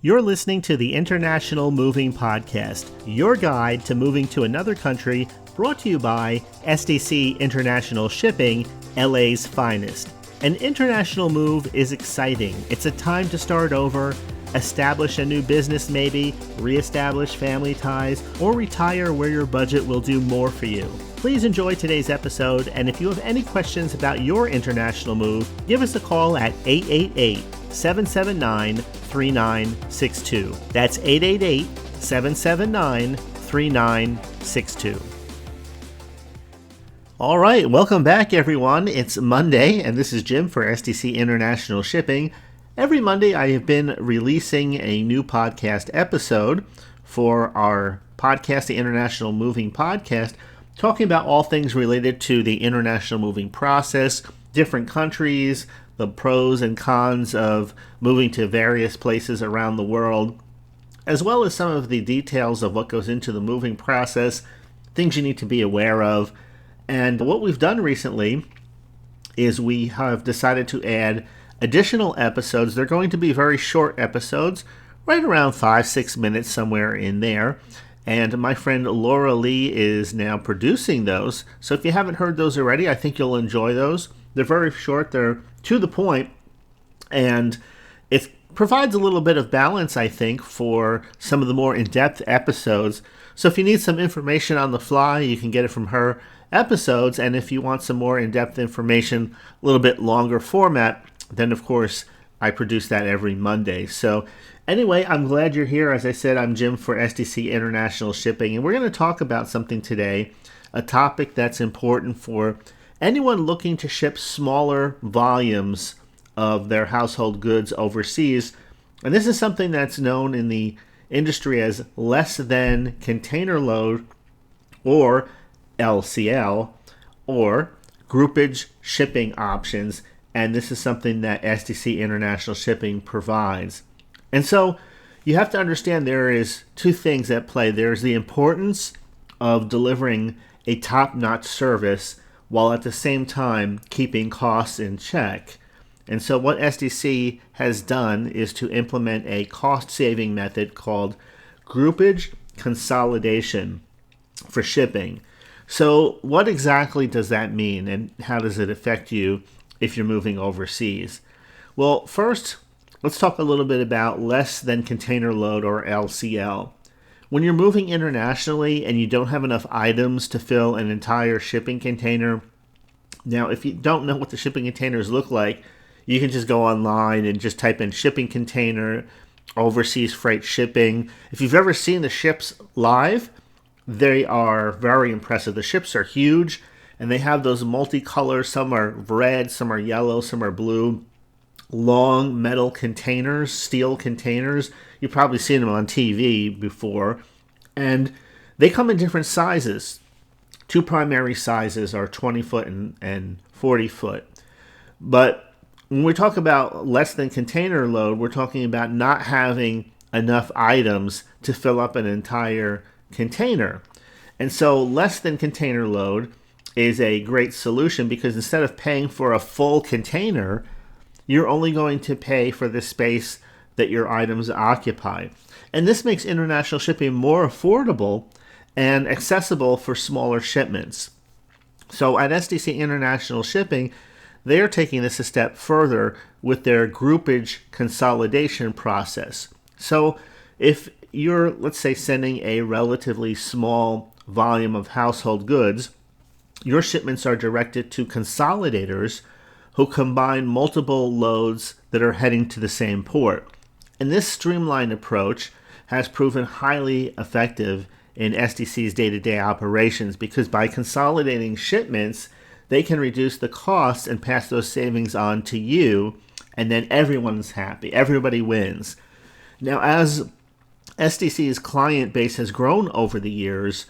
You're listening to the International Moving Podcast, your guide to moving to another country, brought to you by SDC International Shipping, LA's finest. An international move is exciting. It's a time to start over, establish a new business maybe, reestablish family ties, or retire where your budget will do more for you. Please enjoy today's episode, and if you have any questions about your international move, give us a call at 888-779-3962. That's 888-779-3962. All right, welcome back, everyone. It's Monday, and this is Jim for SDC International Shipping. Every Monday, I have been releasing a new podcast episode for our podcast, the International Moving Podcast, talking about all things related to the international moving process, different countries, the pros and cons of moving to various places around the world, as well as some of the details of what goes into the moving process, things you need to be aware of. And what we've done recently is we have decided to add additional episodes. They're going to be very short episodes, right around 5-6 minutes, somewhere in there. And my friend Laura Lee is now producing those. So if you haven't heard those already, I think you'll enjoy those. They're very short, they're to the point, and it provides a little bit of balance, I think, for some of the more in-depth episodes. So if you need some information on the fly, you can get it from her episodes. And if you want some more in-depth information, a little bit longer format, then of course I produce that every Monday. So anyway, I'm glad you're here. As I said, I'm Jim for SDC International Shipping, and we're going to talk about something today, a topic that's important for anyone looking to ship smaller volumes of their household goods overseas. And this is something that's known in the industry as less than container load, or LCL, or groupage shipping options. And this is something that SDC International Shipping provides. And so you have to understand there is two things at play. There's the importance of delivering a top-notch service while at the same time keeping costs in check. And so what SDC has done is to implement a cost-saving method called groupage consolidation for shipping. So what exactly does that mean, and how does it affect you if you're moving overseas? Well, first, let's talk a little bit about less than container load, or LCL. When you're moving internationally and you don't have enough items to fill an entire shipping container, now if you don't know what the shipping containers look like, you can just go online and just type in shipping container, overseas freight shipping. If you've ever seen the ships live, they are very impressive. The ships are huge, and they have those multicolor. Some are red, some are yellow, some are blue. Long metal containers, steel containers. You've probably seen them on TV before. And they come in different sizes. Two primary sizes are 20 foot and 40 foot. But when we talk about less than container load, we're talking about not having enough items to fill up an entire container. And so less than container load is a great solution, because instead of paying for a full container, you're only going to pay for the space that your items occupy. And this makes international shipping more affordable and accessible for smaller shipments. So at SDC International Shipping, they are taking this a step further with their groupage consolidation process. So if you're, let's say, sending a relatively small volume of household goods, your shipments are directed to consolidators who combine multiple loads that are heading to the same port. And this streamlined approach has proven highly effective in SDC's day-to-day operations, because by consolidating shipments, they can reduce the costs and pass those savings on to you, and then everyone's happy. Everybody wins. Now, as SDC's client base has grown over the years,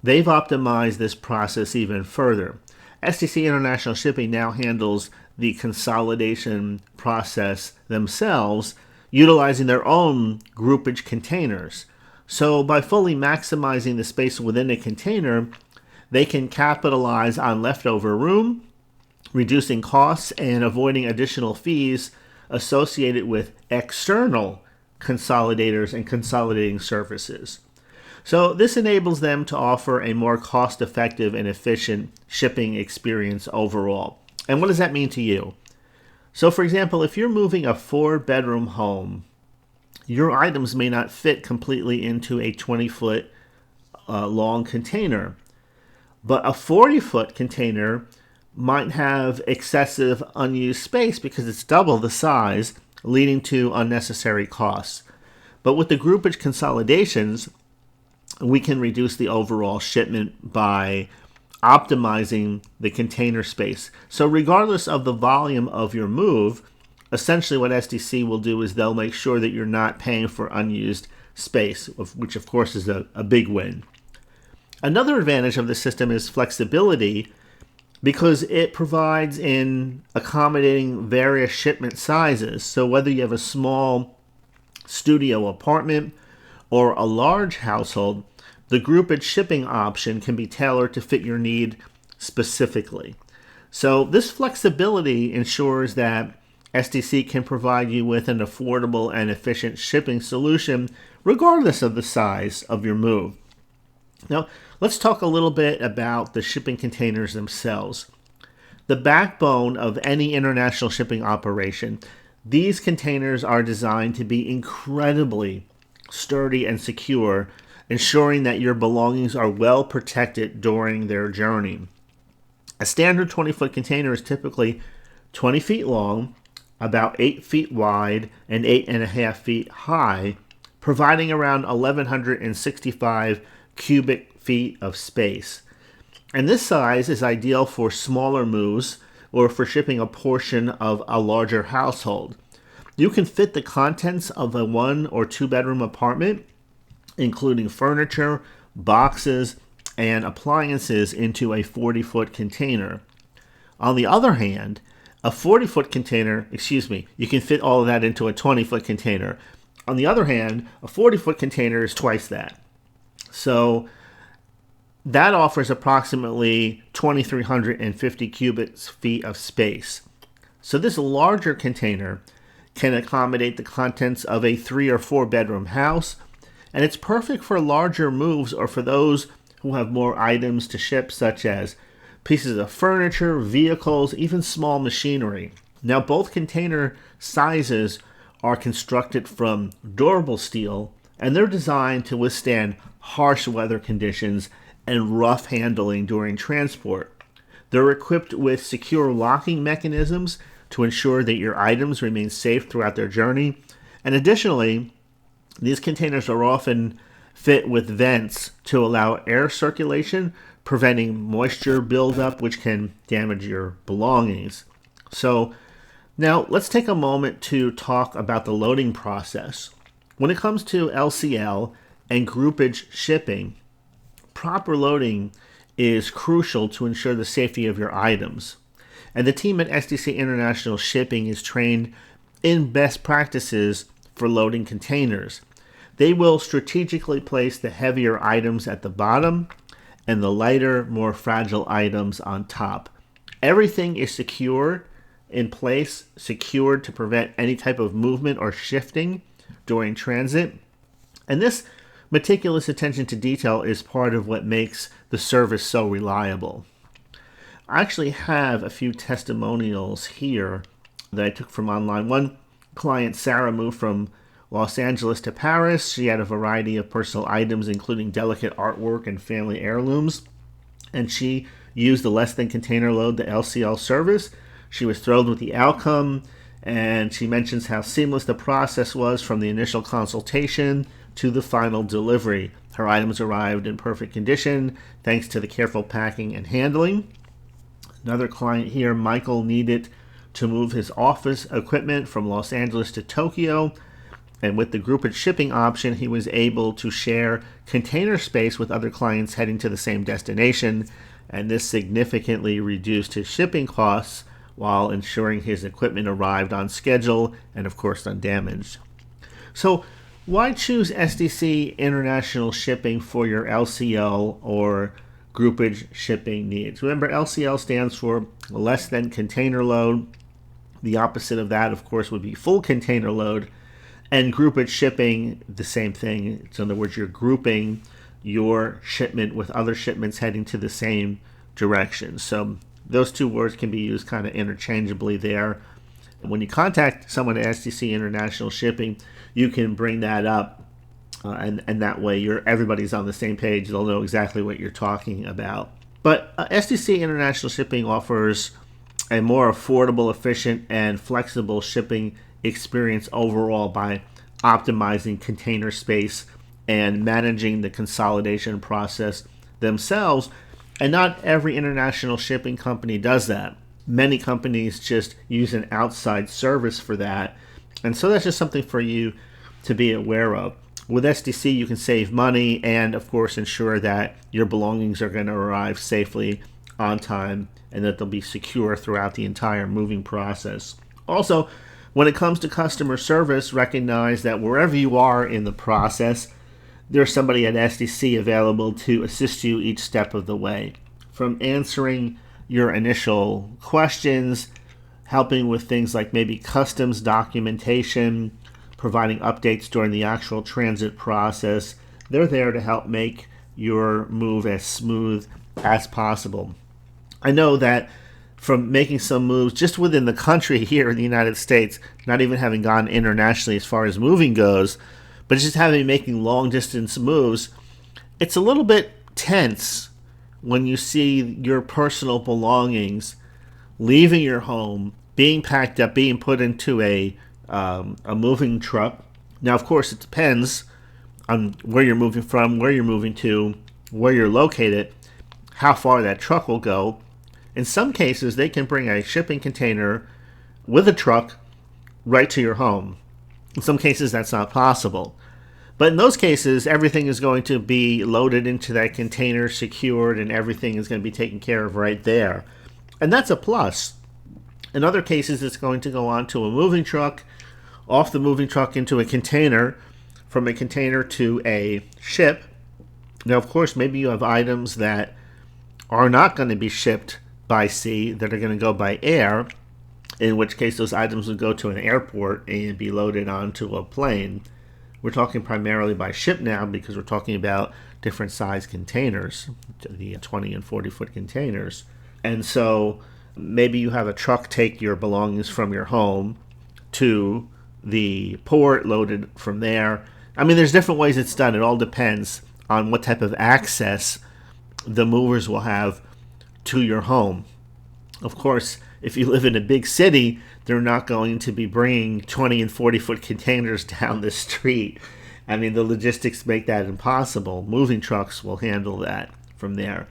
they've optimized this process even further. SDC International Shipping now handles the consolidation process themselves, utilizing their own groupage containers. So by fully maximizing the space within a container, they can capitalize on leftover room, reducing costs and avoiding additional fees associated with external consolidators and consolidating services. So this enables them to offer a more cost-effective and efficient shipping experience overall. And what does that mean to you? So for example, if you're moving a 4-bedroom home, your items may not fit completely into a 20-foot long container, but a 40-foot container might have excessive unused space because it's double the size, leading to unnecessary costs. But with the groupage consolidations, we can reduce the overall shipment by optimizing the container space. So regardless of the volume of your move, essentially what SDC will do is they'll make sure that you're not paying for unused space, which of course is a big win. Another advantage of the system is flexibility, because it provides in accommodating various shipment sizes. So whether you have a small studio apartment or a large household, the groupage shipping option can be tailored to fit your need specifically. So this flexibility ensures that SDC can provide you with an affordable and efficient shipping solution regardless of the size of your move. Now, let's talk a little bit about the shipping containers themselves. The backbone of any international shipping operation, these containers are designed to be incredibly sturdy and secure, ensuring that your belongings are well protected during their journey. A standard 20-foot container is typically 20 feet long, about 8 feet wide, and 8.5 feet high, providing around 1,165 cubic feet of space. And this size is ideal for smaller moves or for shipping a portion of a larger household. You can fit the contents of a 1 or 2 bedroom apartment, including furniture, boxes, and appliances, into a 40-foot container. On the other hand, a 40-foot container, you can fit all of that into a 20-foot container. On the other hand, a 40-foot container is twice that. So that offers approximately 2,350 cubic feet of space. So this larger container can accommodate the contents of a 3 or 4 bedroom house, and it's perfect for larger moves or for those who have more items to ship, such as pieces of furniture, vehicles, even small machinery. Now, both container sizes are constructed from durable steel, and they're designed to withstand harsh weather conditions and rough handling during transport. They're equipped with secure locking mechanisms to ensure that your items remain safe throughout their journey. And additionally, these containers are often fit with vents to allow air circulation, preventing moisture buildup, which can damage your belongings. So now let's take a moment to talk about the loading process. When it comes to LCL and groupage shipping, proper loading is crucial to ensure the safety of your items. And the team at SDC International Shipping is trained in best practices for loading containers. They will strategically place the heavier items at the bottom and the lighter, more fragile items on top. Everything is secured in place, secured to prevent any type of movement or shifting during transit. And this meticulous attention to detail is part of what makes the service so reliable. I actually have a few testimonials here that I took from online. One client, Sarah, moved from Los Angeles to Paris. She had a variety of personal items, including delicate artwork and family heirlooms, and she used the less than container load, the LCL service. She was thrilled with the outcome, and she mentions how seamless the process was from the initial consultation to the final delivery. Her items arrived in perfect condition thanks to the careful packing and handling. Another client here, Michael, needed to move his office equipment from Los Angeles to Tokyo, and with the groupage shipping option, he was able to share container space with other clients heading to the same destination, and this significantly reduced his shipping costs while ensuring his equipment arrived on schedule and, of course, undamaged. So why choose SDC International Shipping for your LCL or groupage shipping needs? Remember, LCL stands for less than container load. The opposite of that, of course, would be full container load. And groupage shipping, the same thing. So in other words, you're grouping your shipment with other shipments heading to the same direction. So those two words can be used kind of interchangeably there. When you contact someone at SDC International Shipping, you can bring that up, and that way everybody's on the same page. They'll know exactly what you're talking about. But SDC International Shipping offers a more affordable, efficient, and flexible shipping experience overall by optimizing container space and managing the consolidation process themselves. And not every international shipping company does that. Many companies just use an outside service for that. And so that's just something for you to be aware of. With SDC, you can save money and, of course, ensure that your belongings are going to arrive safely on time and that they'll be secure throughout the entire moving process. Also, when it comes to customer service, recognize that wherever you are in the process, there's somebody at SDC available to assist you each step of the way. From answering your initial questions, helping with things like maybe customs documentation, providing updates during the actual transit process. They're there to help make your move as smooth as possible. I know that from making some moves just within the country here in the United States, not even having gone internationally as far as moving goes, but just making long distance moves, it's a little bit tense when you see your personal belongings leaving your home, being packed up, being put into a moving truck. Now, of course, it depends on where you're moving from, where you're moving to, where you're located, how far that truck will go. In some cases, they can bring a shipping container with a truck right to your home. In some cases, that's not possible. But in those cases, everything is going to be loaded into that container, secured, and everything is going to be taken care of right there. And that's a plus. In other cases, it's going to go onto a moving truck, off the moving truck into a container, from a container to a ship. Now, of course, maybe you have items that are not going to be shipped by sea, that are going to go by air, in which case those items would go to an airport and be loaded onto a plane. We're talking primarily by ship now because we're talking about different size containers, the 20 and 40 foot containers. And so maybe you have a truck take your belongings from your home to the port, loaded from there. I mean, there's different ways it's done. It all depends on what type of access the movers will have to your home. Of course, if you live in a big city, they're not going to be bringing 20 and 40 foot containers down the street. I mean, the logistics make that impossible. Moving trucks will handle that from there.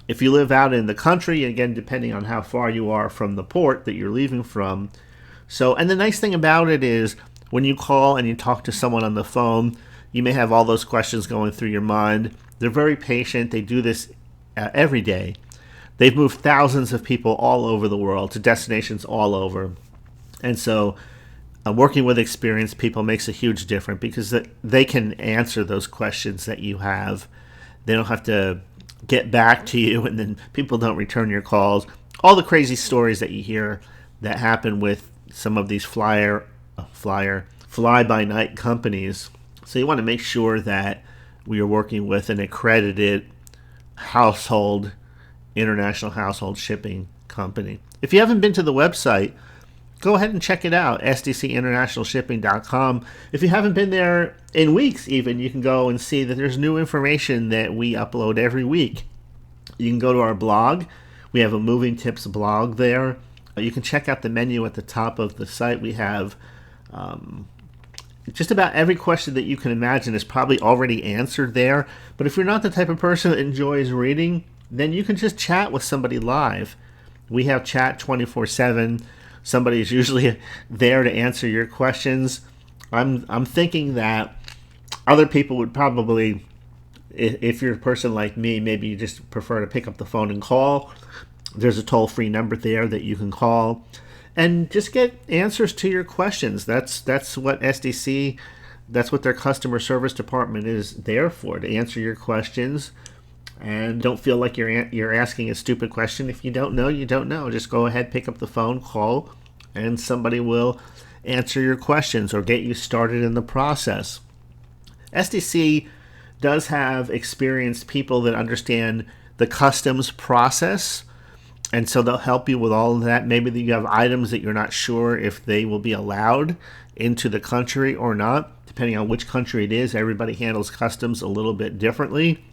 If you live out in the country, again, depending on how far you are from the port that you're leaving from. And the nice thing about it is when you call and you talk to someone on the phone, you may have all those questions going through your mind. They're very patient. They do this every day. They've moved thousands of people all over the world to destinations all over. And so working with experienced people makes a huge difference because they can answer those questions that you have. They don't have to get back to you, and then people don't return your calls. All the crazy stories that you hear that happen with some of these fly-by-night companies. So you want to make sure that we are working with an accredited international household shipping company. If you haven't been to the website, go ahead and check it out, sdcinternationalshipping.com. If you haven't been there in weeks even, you can go and see that there's new information that we upload every week. You can go to our blog. We have a moving tips blog there. You can check out the menu at the top of the site. We have just about every question that you can imagine is probably already answered there. But if you're not the type of person that enjoys reading, then you can just chat with somebody live. We have chat 24/7. Somebody is usually there to answer your questions. I'm thinking that other people would probably, if you're a person like me, maybe you just prefer to pick up the phone and call. There's a toll-free number there that you can call and just get answers to your questions. That's what SDC, that's what their customer service department is there for, to answer your questions. And don't feel like you're asking a stupid question. If you don't know, you don't know. Just go ahead, pick up the phone, call, and somebody will answer your questions or get you started in the process. SDC does have experienced people that understand the customs process, and so they'll help you with all of that. Maybe you have items that you're not sure if they will be allowed into the country or not. Depending on which country it is, everybody handles customs a little bit differently.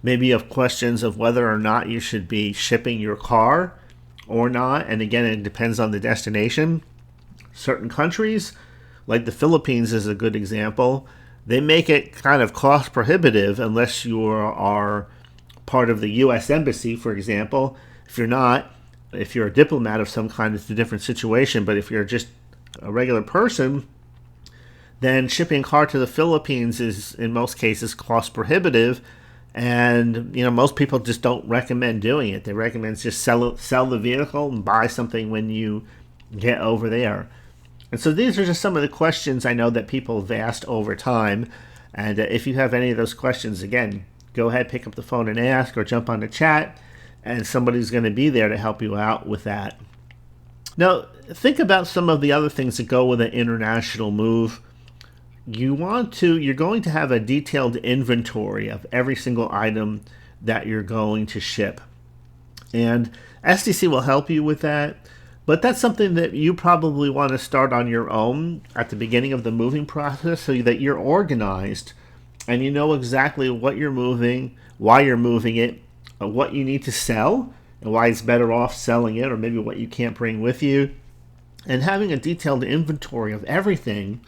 Maybe you have questions of whether or not you should be shipping your car or not. And again, it depends on the destination. Certain countries, like the Philippines is a good example, they make it kind of cost prohibitive unless you are part of the U.S. Embassy, for example. If you're not, if you're a diplomat of some kind, it's a different situation. But if you're just a regular person, then shipping a car to the Philippines is, in most cases, cost prohibitive. And, most people just don't recommend doing it. They recommend just sell the vehicle and buy something when you get over there. And so these are just some of the questions I know that people have asked over time. And if you have any of those questions, again, go ahead, pick up the phone and ask, or jump on the chat, and somebody's going to be there to help you out with that. Now, think about some of the other things that go with an international move. You're going to have a detailed inventory of every single item that you're going to ship. And SDC will help you with that. But that's something that you probably want to start on your own at the beginning of the moving process so that you're organized and you know exactly what you're moving, why you're moving it, what you need to sell, and why it's better off selling it, or maybe what you can't bring with you. And having a detailed inventory of everything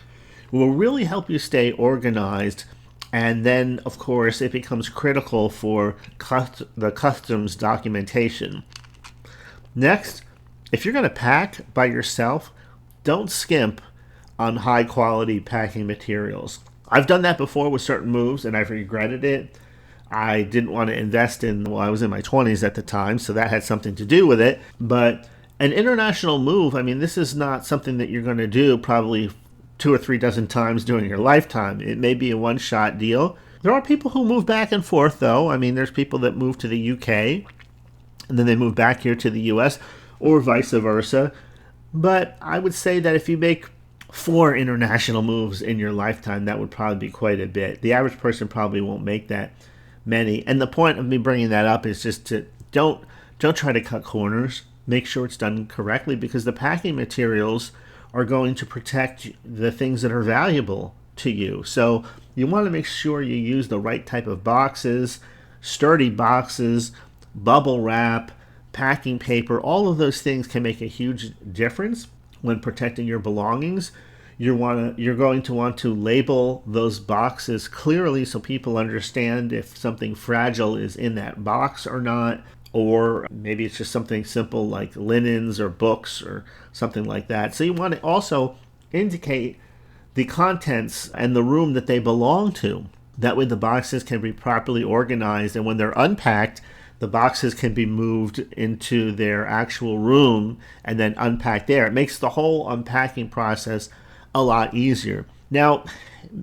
will really help you stay organized. And then, of course, it becomes critical for the customs documentation. Next, if you're going to pack by yourself, don't skimp on high quality packing materials. I've done that before with certain moves and I've regretted it. I didn't want to invest I was in my 20s at the time, so that had something to do with it. But an international move, this is not something that you're going to do probably 2 or 3 dozen times during your lifetime. It may be a one-shot deal. There are people who move back and forth, though. There's people that move to the UK and then they move back here to the US, or vice versa. But I would say that if you make 4 international moves in your lifetime, that would probably be quite a bit. The average person probably won't make that many. And the point of me bringing that up is just to don't try to cut corners. Make sure it's done correctly, because the packing materials are going to protect the things that are valuable to you. So you want to make sure you use the right type of boxes, sturdy boxes, bubble wrap, packing paper. All of those things can make a huge difference when protecting your belongings. You're going to want to label those boxes clearly so people understand if something fragile is in that box or not, or maybe it's just something simple like linens or books or something like that. So you want to also indicate the contents and the room that they belong to. That way the boxes can be properly organized, and when they're unpacked, the boxes can be moved into their actual room and then unpacked there. It makes the whole unpacking process a lot easier. Now,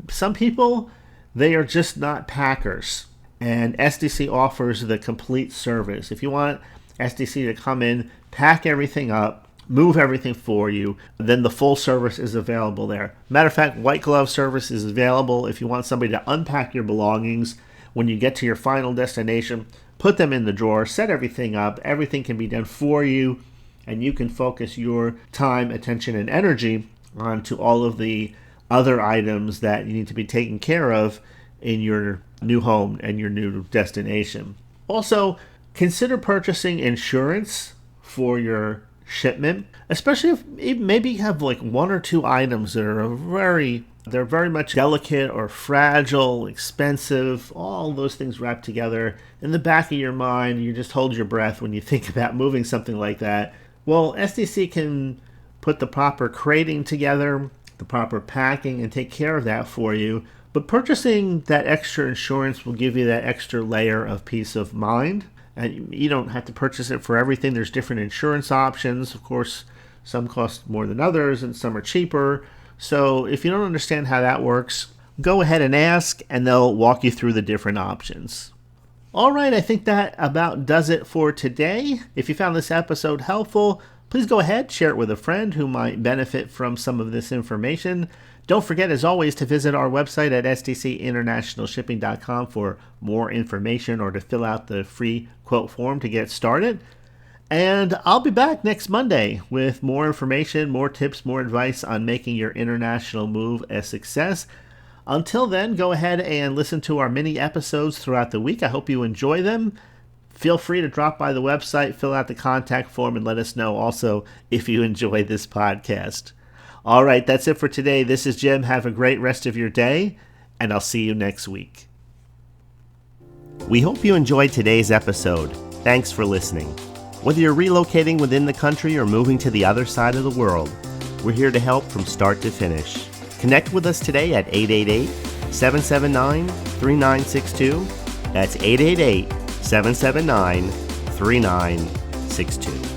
some people, they are just not packers, and SDC offers the complete service. If you want SDC to come in, pack everything up, move everything for you, then the full service is available there. Matter of fact, white glove service is available if you want somebody to unpack your belongings when you get to your final destination. Put them in the drawer, set everything up, everything can be done for you, and you can focus your time, attention, and energy onto all of the other items that you need to be taken care of in your new home and your new destination. Also, consider purchasing insurance for your shipment, especially if maybe you have like 1 or 2 items that are they're very much delicate or fragile, expensive, all those things wrapped together. In the back of your mind, you just hold your breath when you think about moving something like that. Well, SDC can put the proper crating together, the proper packing, and take care of that for you. But purchasing that extra insurance will give you that extra layer of peace of mind. And you don't have to purchase it for everything. There's different insurance options. Of course, some cost more than others and some are cheaper. So if you don't understand how that works, go ahead and ask, and they'll walk you through the different options. All right, I think that about does it for today. If you found this episode helpful, Please go ahead, share it with a friend who might benefit from some of this information. Don't forget, as always, to visit our website at sdcinternationalshipping.com for more information or to fill out the free quote form to get started. And I'll be back next Monday with more information, more tips, more advice on making your international move a success. Until then, go ahead and listen to our mini episodes throughout the week. I hope you enjoy them. Feel free to drop by the website, fill out the contact form, and let us know also if you enjoy this podcast. All right, that's it for today. This is Jim. Have a great rest of your day, and I'll see you next week. We hope you enjoyed today's episode. Thanks for listening. Whether you're relocating within the country or moving to the other side of the world, we're here to help from start to finish. Connect with us today at 888-779-3962. That's 888-779-3962.